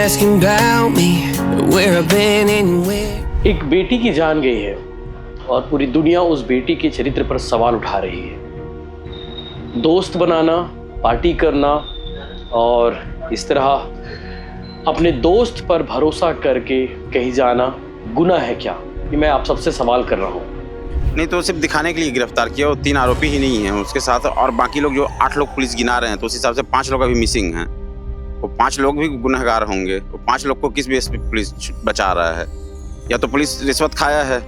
asking about me, where I've been and where. एक बेटी की जान गई है और पूरी दुनिया उस बेटी के चरित्र पर सवाल उठा रही है। दोस्त बनाना, पार्टी करना और इस तरह अपने दोस्त पर भरोसा करके कहीं जाना गुनाह है क्या? ये मैं आप सबसे सवाल कर रहा हूँ। नहीं तो सिर्फ दिखाने के लिए गिरफ्तार किया। वो 3 आरोपी ही नहीं हैं, उसके साथ और बाकी लोग जो 8 लोग पुलिस गिना रहे हैं, तो उस हिसाब से 5 लोग अभी मिसिंग हैं। वो 5 लोग भी गुनहगार होंगे। वो 5 लोग को किस बेस पे पुलिस बचा रहा है? या तो पुलिस रिश्वत खाया है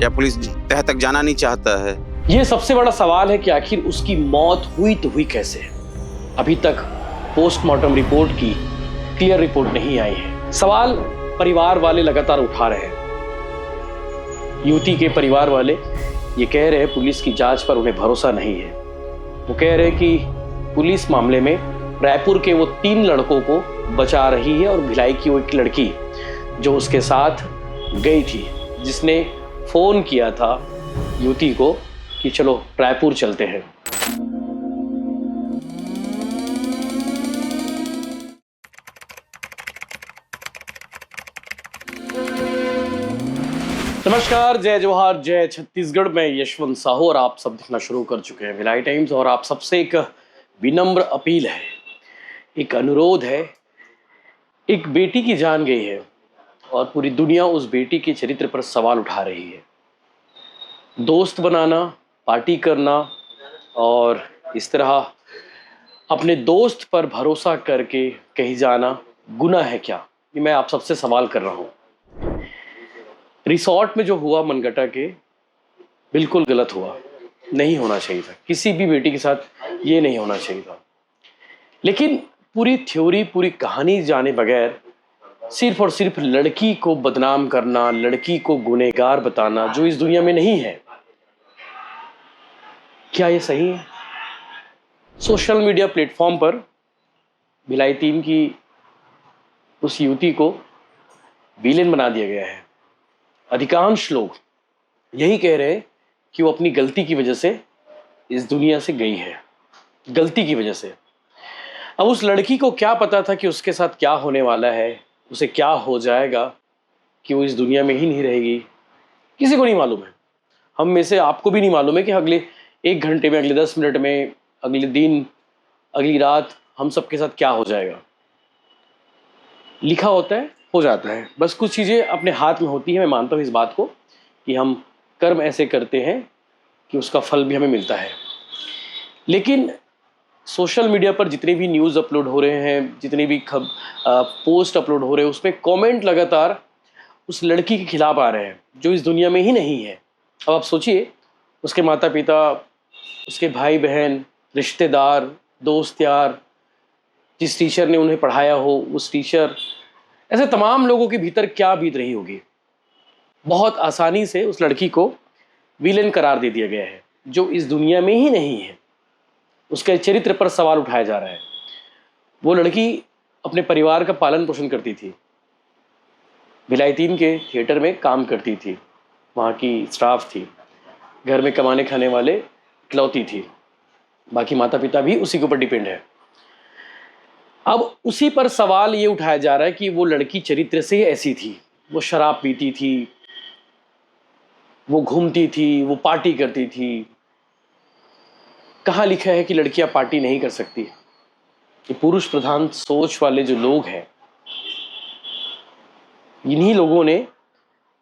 या पुलिस तह तक जाना नहीं चाहता है। ये सबसे बड़ा सवाल है कि आखिर उसकी मौत हुई तो हुई कैसे? अभी तक पोस्टमार्टम रिपोर्ट की क्लियर रिपोर्ट नहीं आई है। सवाल परिवार वाले लगातार उठा रहे हैं। युवती के परिवार वाले ये कह रहे हैं पुलिस की जांच पर उन्हें भरोसा नहीं है। वो कह रहे हैं कि पुलिस मामले में रायपुर के वो 3 लड़कों को बचा रही है और भिलाई की वो एक लड़की जो उसके साथ गई थी, जिसने फोन किया था युवती को कि चलो रायपुर चलते हैं। नमस्कार, जय जोहार, जय छत्तीसगढ़ में यशवंत साहू और आप सब देखना शुरू कर चुके हैं भिलाई टाइम्स। और आप सबसे एक विनम्र अपील है, एक अनुरोध है। एक बेटी की जान गई है और पूरी दुनिया उस बेटी के चरित्र पर सवाल उठा रही है। दोस्त बनाना, पार्टी करना और इस तरह अपने दोस्त पर भरोसा करके कहीं जाना गुनाह है क्या? ये मैं आप सबसे सवाल कर रहा हूँ। रिसोर्ट में जो हुआ मनगटा के, बिल्कुल गलत हुआ, नहीं होना चाहिए था। किसी भी बेटी के साथ ये नहीं होना चाहिए था। लेकिन पूरी थ्योरी, पूरी कहानी जाने बगैर सिर्फ और सिर्फ लड़की को बदनाम करना, लड़की को गुनहगार बताना जो इस दुनिया में नहीं है, क्या ये सही है? सोशल मीडिया प्लेटफॉर्म पर भिलाई 3 की उस युवती को विलेन बना दिया गया है। अधिकांश लोग यही कह रहे हैं कि वो अपनी गलती की वजह से इस दुनिया से गई है, गलती की वजह से। अब उस लड़की को क्या पता था कि उसके साथ क्या होने वाला है, उसे क्या हो जाएगा, कि वो इस दुनिया में ही नहीं रहेगी? किसी को नहीं मालूम है। हम में से आपको भी नहीं मालूम है कि अगले 1 घंटे में, अगले 10 मिनट में, अगले दिन, अगली रात हम सबके साथ क्या हो जाएगा। लिखा होता है, हो जाता है। बस कुछ चीज़ें अपने हाथ में होती हैं। मैं मानता हूँ इस बात को कि हम कर्म ऐसे करते हैं कि उसका फल भी हमें मिलता है। लेकिन सोशल मीडिया पर जितने भी न्यूज़ अपलोड हो रहे हैं, जितने भी पोस्ट अपलोड हो रहे हैं, उसमें कमेंट लगातार उस लड़की के खिलाफ आ रहे हैं जो इस दुनिया में ही नहीं है। अब आप सोचिए, उसके माता पिता, उसके भाई बहन, रिश्तेदार, दोस्त यार, जिस टीचर ने उन्हें पढ़ाया हो उस टीचर, ऐसे तमाम लोगों के भीतर क्या बीत रही होगी। बहुत आसानी से उस लड़की को विलेन करार दे दिया गया है जो इस दुनिया में ही नहीं है। उसके चरित्र पर सवाल उठाया जा रहा है। वो लड़की अपने परिवार का पालन पोषण करती थी, भिलाई 3 के थिएटर में काम करती थी, वहाँ की स्टाफ थी, घर में कमाने खाने वाले इकलौती थी, बाकी माता पिता भी उसी के ऊपर डिपेंड है। अब उसी पर सवाल ये उठाया जा रहा है कि वो लड़की चरित्र से ऐसी थी, वो शराब पीती थी, वो घूमती थी, वो पार्टी करती थी। कहाँ लिखा है कि लड़कियां पार्टी नहीं कर सकती? ये पुरुष प्रधान सोच वाले जो लोग हैं, इन्हीं लोगों ने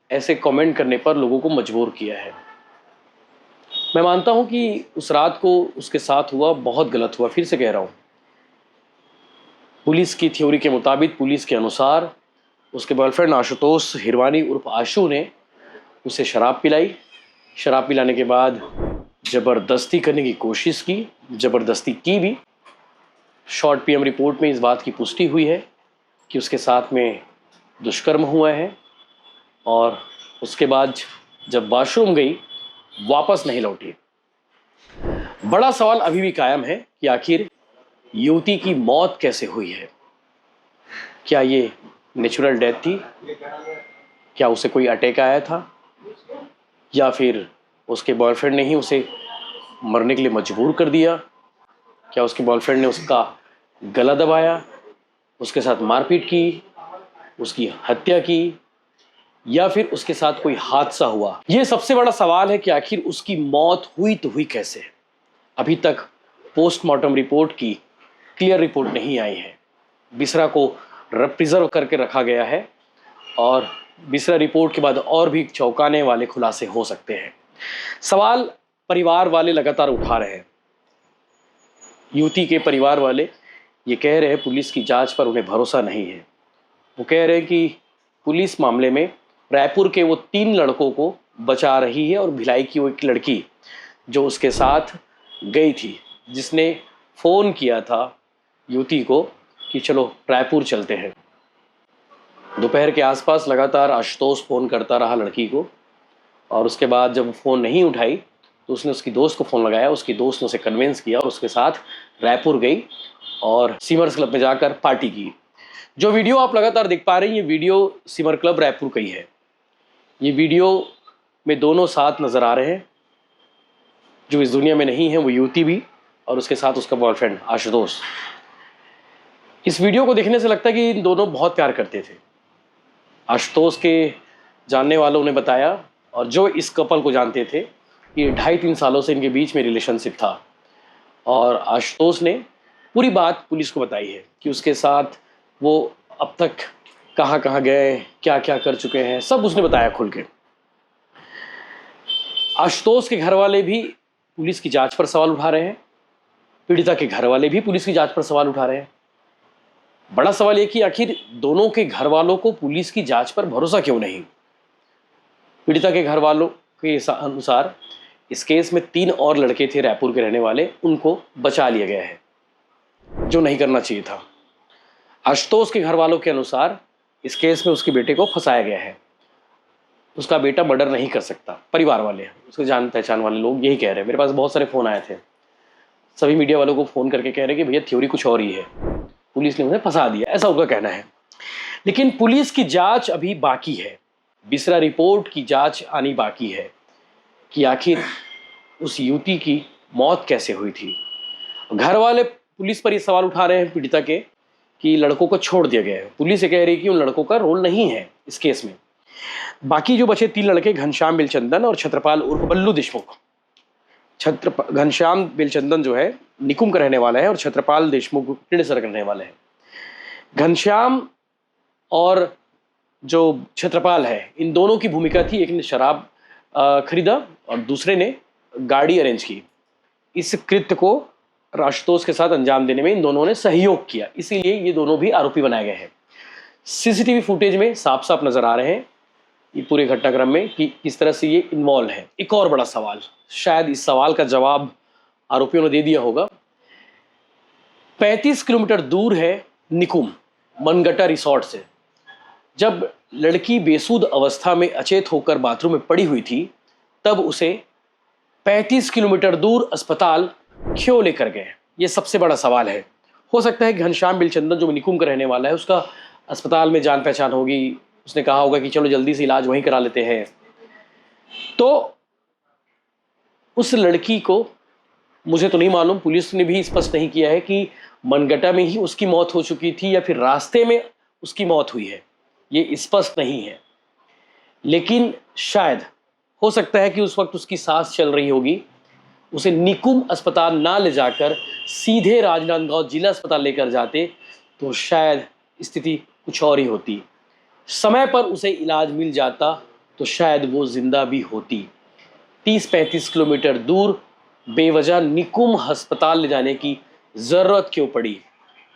ऐसे कमेंट करने पर लोगों को मजबूर किया है। मैं मानता हूं कि उस रात को उसके साथ हुआ बहुत गलत हुआ। फिर से कह रहा हूं, पुलिस की थ्योरी के मुताबिक, पुलिस के अनुसार उसके बॉयफ्रेंड आशुतोष हिरवानी उर्फ आशु ने उसे शराब पिलाई। शराब पिलाने के बाद ज़बरदस्ती करने की कोशिश की, ज़बरदस्ती की भी। शॉर्ट पीएम रिपोर्ट में इस बात की पुष्टि हुई है कि उसके साथ में दुष्कर्म हुआ है और उसके बाद जब वॉशरूम गई वापस नहीं लौटी। बड़ा सवाल अभी भी कायम है कि आखिर युवती की मौत कैसे हुई है? क्या ये नेचुरल डेथ थी? क्या उसे कोई अटैक आया था? या फिर उसके बॉयफ्रेंड ने ही उसे मरने के लिए मजबूर कर दिया? क्या उसके बॉयफ्रेंड ने उसका गला दबाया, उसके साथ मारपीट की, उसकी हत्या की या फिर उसके साथ कोई हादसा हुआ। यह सबसे बड़ा सवाल है कि आखिर उसकी मौत हुई तो हुई कैसे। अभी तक पोस्टमार्टम रिपोर्ट की क्लियर रिपोर्ट नहीं आई है। बिसरा को प्रिजर्व करके रखा गया है और बिसरा रिपोर्ट के बाद और भी चौंकाने वाले खुलासे हो सकते हैं। सवाल परिवार वाले लगातार उठा रहे हैं। युवती के परिवार वाले ये कह रहे हैं पुलिस की जांच पर उन्हें भरोसा नहीं है। वो कह रहे हैं कि पुलिस मामले में रायपुर के वो 3 लड़कों को बचा रही है और भिलाई की वो एक लड़की जो उसके साथ गई थी, जिसने फ़ोन किया था युवती को कि चलो रायपुर चलते हैं। दोपहर के आसपास लगातार आशुतोष फ़ोन करता रहा लड़की को और उसके बाद जब फ़ोन नहीं उठाई तो उसने उसकी दोस्त को फ़ोन लगाया। उसकी दोस्त ने उसे कन्विंस किया और उसके साथ रायपुर गई और सिमर्स क्लब में जाकर पार्टी की। जो वीडियो आप लगातार देख पा रहे हैं, ये वीडियो सिमर क्लब रायपुर का ही है। ये वीडियो में दोनों साथ नज़र आ रहे हैं। जो इस दुनिया में नहीं है वो युवती भी और उसके साथ उसका बॉयफ्रेंड आशुतोष। इस वीडियो को देखने से लगता है कि इन दोनों बहुत प्यार करते थे। आशुतोष के जानने वालों ने बताया और जो इस कपल को जानते थे कि 2.5-3 सालों से इनके बीच में रिलेशनशिप था और आशुतोष ने पूरी बात पुलिस को बताई है कि उसके साथ वो अब तक कहाँ कहाँ गए, क्या क्या कर चुके हैं, सब उसने बताया खुल के। आशुतोष के घर वाले भी पुलिस की जांच पर सवाल उठा रहे हैं। पीड़िता के घर वाले भी पुलिस की जांच पर सवाल उठा रहे हैं। बड़ा सवाल ये कि आखिर दोनों के घर वालों को पुलिस की जांच पर भरोसा क्यों नहीं। पीड़िता के घर वालों के अनुसार इस केस में 3 और लड़के थे रायपुर के रहने वाले, उनको बचा लिया गया है, जो नहीं करना चाहिए था। आशुतोष के घर वालों के अनुसार इस केस में उसके बेटे को फंसाया गया है। उसका बेटा मर्डर नहीं कर सकता। परिवार वाले, उसके जान पहचान वाले लोग यही कह रहे हैं। मेरे पास बहुत सारे फ़ोन आए थे। सभी मीडिया वालों को फ़ोन करके कह रहे हैं कि भैया थ्योरी कुछ और ही है, पुलिस ने उन्हें फंसा दिया, ऐसा उनका कहना है। लेकिन पुलिस की जांच अभी बाकी है। बिसरा रिपोर्ट की जांच आनी बाकी है कि आखिर उस युवती की मौत कैसे हुई थी। घर वाले पुलिस पर ये सवाल उठा रहे हैं पीड़िता के कि लड़कों को छोड़ दिया गया है। पुलिस ये कह रही है कि उन लड़कों का रोल नहीं है इस केस में। बाकी जो बचे 3 लड़के, घनश्याम बिलचंदन और छत्रपाल उर्फ बल्लू देशमुख। घनश्याम बिलचंदन जो है निकुम का रहने वाला है और छत्रपाल देशमुख टिणसर का रहने वाला है। घनश्याम और जो छत्रपाल है, इन दोनों की भूमिका थी, एक ने शराब खरीदा और दूसरे ने गाड़ी अरेंज की। इस कृत्य को आशुतोष के साथ अंजाम देने में इन दोनों ने सहयोग किया, इसीलिए ये दोनों भी आरोपी बनाए गए हैं। सीसीटीवी फुटेज में साफ साफ नजर आ रहे हैं ये पूरे घटनाक्रम में कि किस तरह से ये इन्वॉल्व है। एक और बड़ा सवाल, शायद इस सवाल का जवाब आरोपियों ने दे दिया होगा। 35 किलोमीटर दूर है निकुम मनगटा रिसोर्ट से। जब लड़की बेसुध अवस्था में अचेत होकर बाथरूम में पड़ी हुई थी, तब उसे 35 किलोमीटर दूर अस्पताल क्यों लेकर गए, ये सबसे बड़ा सवाल है। हो सकता है कि घनश्याम बिलचंदन जो निकुम का रहने वाला है, उसका अस्पताल में जान पहचान होगी, उसने कहा होगा कि चलो जल्दी से इलाज वहीं करा लेते हैं। तो उस लड़की को, मुझे तो नहीं मालूम, पुलिस ने भी स्पष्ट नहीं किया है कि मनगटा में ही उसकी मौत हो चुकी थी या फिर रास्ते में उसकी मौत हुई है, ये स्पष्ट नहीं है। लेकिन शायद हो सकता है कि उस वक्त उसकी सांस चल रही होगी, उसे निकुम अस्पताल ना ले जाकर सीधे राजनांदगांव जिला अस्पताल लेकर जाते तो शायद स्थिति कुछ और ही होती। समय पर उसे इलाज मिल जाता तो शायद वो जिंदा भी होती। 30-35 किलोमीटर दूर बेवजह निकुम अस्पताल ले जाने की ज़रूरत क्यों पड़ी?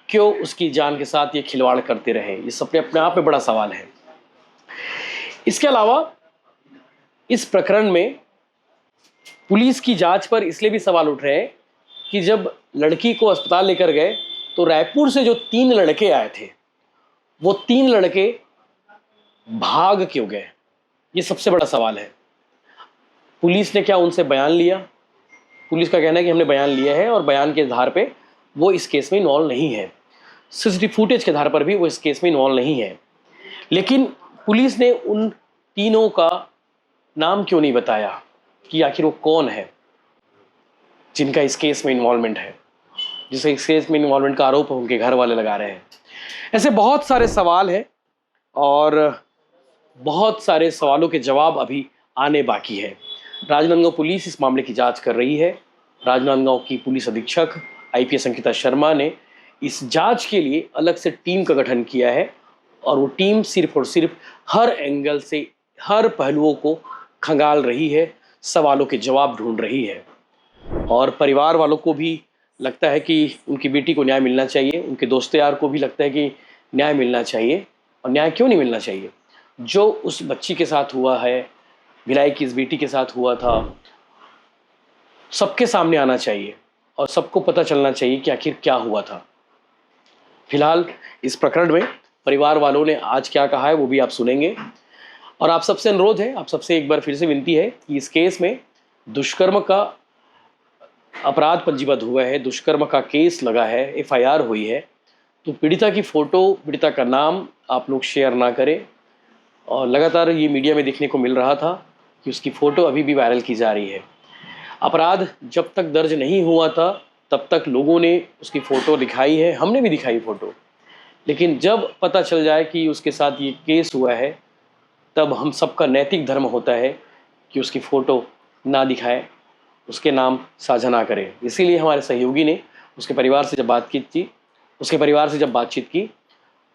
क्यों उसकी जान के साथ ये खिलवाड़ करते रहे? ये सब अपने आप में बड़ा सवाल है। इसके अलावा इस प्रकरण में पुलिस की जांच पर इसलिए भी सवाल उठ रहे हैं कि जब लड़की को अस्पताल लेकर गए तो रायपुर से जो 3 लड़के आए थे, वो 3 लड़के भाग क्यों गए? ये सबसे बड़ा सवाल है। पुलिस ने क्या उनसे बयान लिया? पुलिस का कहना है कि हमने बयान लिया है और बयान के आधार पे वो इस केस में इन्वॉल्व नहीं है। सीसीटीवी फुटेज के आधार पर भी वो इस केस में इन्वॉल्व नहीं है। लेकिन पुलिस ने उन तीनों का नाम क्यों नहीं बताया कि आखिर वो कौन है जिनका इस केस में इन्वॉल्वमेंट है, जिसे इस केस में इन्वॉल्वमेंट का आरोप उनके घर वाले लगा रहे हैं। ऐसे बहुत सारे सवाल हैं और बहुत सारे सवालों के जवाब अभी आने बाकी है। राजनांदगांव पुलिस इस मामले की जांच कर रही है। राजनांदगांव की पुलिस अधीक्षक आईपीएस अंकिता शर्मा ने इस जांच के लिए अलग से टीम का गठन किया है और वो टीम सिर्फ और सिर्फ हर एंगल से हर पहलुओं को खंगाल रही है, सवालों के जवाब ढूंढ रही है। और परिवार वालों को भी लगता है कि उनकी बेटी को न्याय मिलना चाहिए, उनके दोस्त यार को भी लगता है कि न्याय मिलना चाहिए। और न्याय क्यों नहीं मिलना चाहिए? जो उस बच्ची के साथ हुआ है, भिलाई की इस बेटी के साथ हुआ था, सबके सामने आना चाहिए और सबको पता चलना चाहिए कि आखिर क्या हुआ था। फिलहाल इस प्रकरण में परिवार वालों ने आज क्या कहा है वो भी आप सुनेंगे। और आप सबसे अनुरोध है, आप सबसे एक बार फिर से विनती है कि इस केस में दुष्कर्म का अपराध पंजीबद्ध हुआ है, दुष्कर्म का केस लगा है, एफआईआर हुई है, तो पीड़िता की फ़ोटो, पीड़िता का नाम आप लोग शेयर ना करें। और लगातार ये मीडिया में देखने को मिल रहा था कि उसकी फ़ोटो अभी भी वायरल की जा रही है। अपराध जब तक दर्ज नहीं हुआ था तब तक लोगों ने उसकी फ़ोटो दिखाई है, हमने भी दिखाई फ़ोटो, लेकिन जब पता चल जाए कि उसके साथ ये केस हुआ है तब हम सबका नैतिक धर्म होता है कि उसकी फ़ोटो ना दिखाए, उसके नाम साझा ना करें। इसीलिए हमारे सहयोगी ने उसके परिवार से जब बातचीत की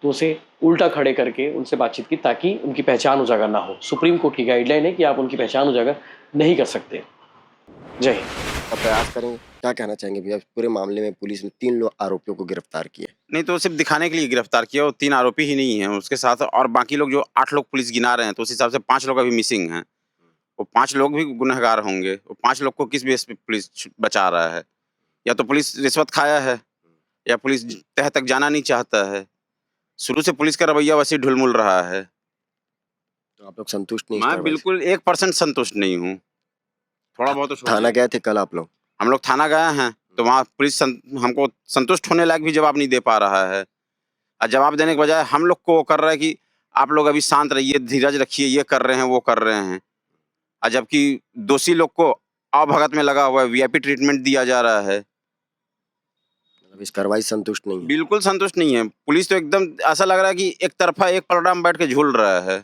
तो उसे उल्टा खड़े करके उनसे बातचीत की ताकि उनकी पहचान उजागर ना हो। सुप्रीम कोर्ट की गाइडलाइन है कि आप उनकी पहचान उजागर नहीं कर सकते। जय हिंद। का प्रयास करेंगे। क्या कहना चाहेंगे भैया? पूरे मामले में पुलिस ने 3 आरोपियों को गिरफ्तार किया। नहीं तो सिर्फ दिखाने के लिए गिरफ्तार किया, वो 3 आरोपी ही नहीं है उसके साथ और बाकी लोग जो 8 लोग पुलिस गिना रहे हैं, तो उस हिसाब से 5 लोग अभी मिसिंग हैं। वो 5 लोग भी गुनहगार होंगे। वो 5 लोग को किस बेस पे पुलिस बचा रहा है? या तो पुलिस रिश्वत खाया है या पुलिस तह तक जाना नहीं चाहता है। शुरू से पुलिस का रवैया वैसे ढुलमुल रहा है। तो आप लोग संतुष्ट नहीं? मैं बिल्कुल 1% संतुष्ट नहीं हूँ। थोड़ा बहुत तो थाना गए थे कल आप लोग? हम लोग थाना गए हैं तो वहाँ पुलिस हमको संतुष्ट होने लायक भी जवाब नहीं दे पा रहा है। और जवाब देने के बजाय हम लोग को वो कर रहा है कि आप लोग अभी शांत रहिए, धीरज रखिए, ये कर रहे हैं, वो कर रहे हैं। और जबकि दोषी लोग को अवभगत में लगा हुआ है, वीआईपी ट्रीटमेंट दिया जा रहा है। इस कार्रवाई संतुष्ट नहीं है? बिल्कुल संतुष्ट नहीं है। पुलिस तो एकदम ऐसा लग रहा है कि एक तरफा एक पलड़ा में बैठ के झूल रहा है।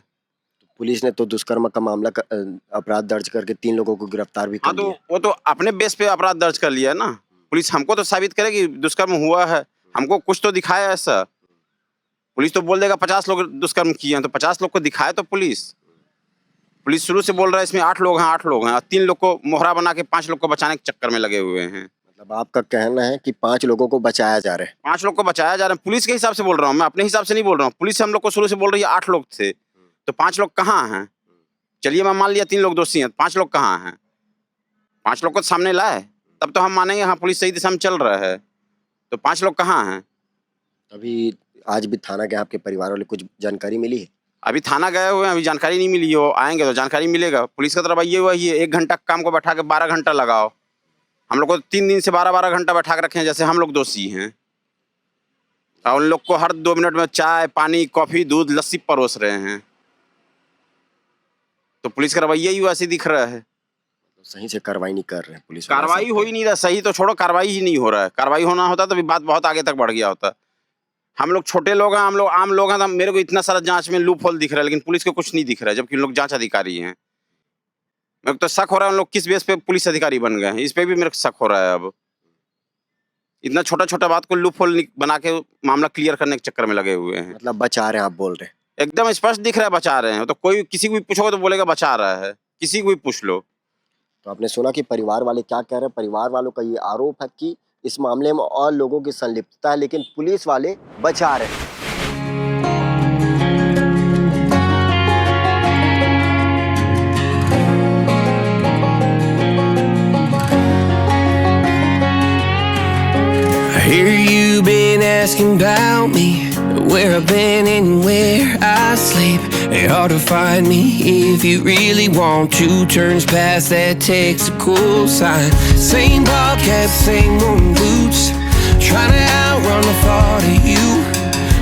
पुलिस ने तो दुष्कर्म का मामला अपराध दर्ज करके 3 लोगों को गिरफ्तार भी कर लिया। वो तो अपने बेस पे अपराध दर्ज कर लिया ना। पुलिस हमको तो साबित करे कि दुष्कर्म हुआ है, हमको कुछ तो दिखाया ऐसा। पुलिस तो बोल देगा 50 लोग दुष्कर्म किए हैं, तो 50 लोग को दिखाए तो पुलिस शुरू से बोल रहा है इसमें 8 लोग हैं, 3 लोग को मोहरा बना के 5 लोग को बचाने के चक्कर में लगे हुए हैं। मतलब आपका कहना है कि 5 लोगों को बचाया जा रहा है? 5 लोग को बचाया जा रहा है, पुलिस के हिसाब से बोल रहा हूँ मैं, अपने हिसाब से नहीं बोल रहा हूँ। पुलिस हम लोग को शुरू से बोल रही है 8 लोग थे, तो 5 लोग कहाँ हैं? चलिए मैं मान लिया 3 लोग दोषी हैं, 5 लोग कहाँ हैं? 5 लोग को सामने लाए तब तो हम मानेंगे हाँ पुलिस सही दिशा में चल रहा है। तो 5 लोग कहाँ हैं? अभी आज भी थाना गए, आपके परिवार वाले कुछ जानकारी मिली है? अभी थाना गए हुए हैं, अभी जानकारी नहीं मिली हो, आएंगे तो जानकारी मिलेगा। पुलिस का तरफ ये हुआ है 1 घंटा काम को बैठा के 12 घंटा लगाओ। हम लोग को 3 दिन से 12-12 घंटा बैठा के रखे हैं जैसे हम लोग दोषी हैं। और उन लोग को हर 2 मिनट में चाय, पानी, कॉफी, दूध, लस्सी परोस रहे हैं। तो पुलिस का रवैया ही वैसे दिख रहा है। तो सही से कार्रवाई नहीं कर रहे हैं पुलिस? कार्रवाई हो ही नहीं रहा। सही तो छोड़ो, कार्रवाई ही नहीं हो रहा है। कार्रवाई होना होता तो बात बहुत आगे तक बढ़ गया होता। हम लोग छोटे लोग हैं, हम लोग आम लोग हैं, तो मेरे को इतना सारा जांच में लूप होल दिख रहा है, लेकिन पुलिस को कुछ नहीं दिख रहा है, जबकि उन लोग जांच अधिकारी हैं। मेरे को तो शक हो रहा है उन लोग किस बेस पे पुलिस अधिकारी बन गए हैं, इस पे भी मेरे को शक हो रहा है। अब इतना छोटा छोटा बात को लूप होल बना के मामला क्लियर करने के चक्कर में लगे हुए हैं। मतलब बचा रहे हैं आप बोल रहे हैं? एकदम स्पष्ट दिख रहा है बचा रहे हैं। तो कोई किसी को भी पूछोगे तो बोलेगा बचा रहा है, किसी को भी पूछ लो। तो आपने सुना कि परिवार वाले क्या कह रहे हैं? परिवार वालों का ये आरोप है कि इस मामले में और लोगों की संलिप्तता है, लेकिन पुलिस वाले बचा रहे हैं। I hear you been asking about me, where I've been and where I sleep. It's hard to find me if you really want to. Turns past that takes a cool sign. Same podcast, same moon boots, trying to outrun the thought of you.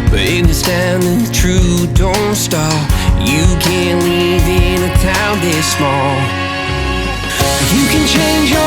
But in this town the truth don't stop. You can't live in a town this small. You can change your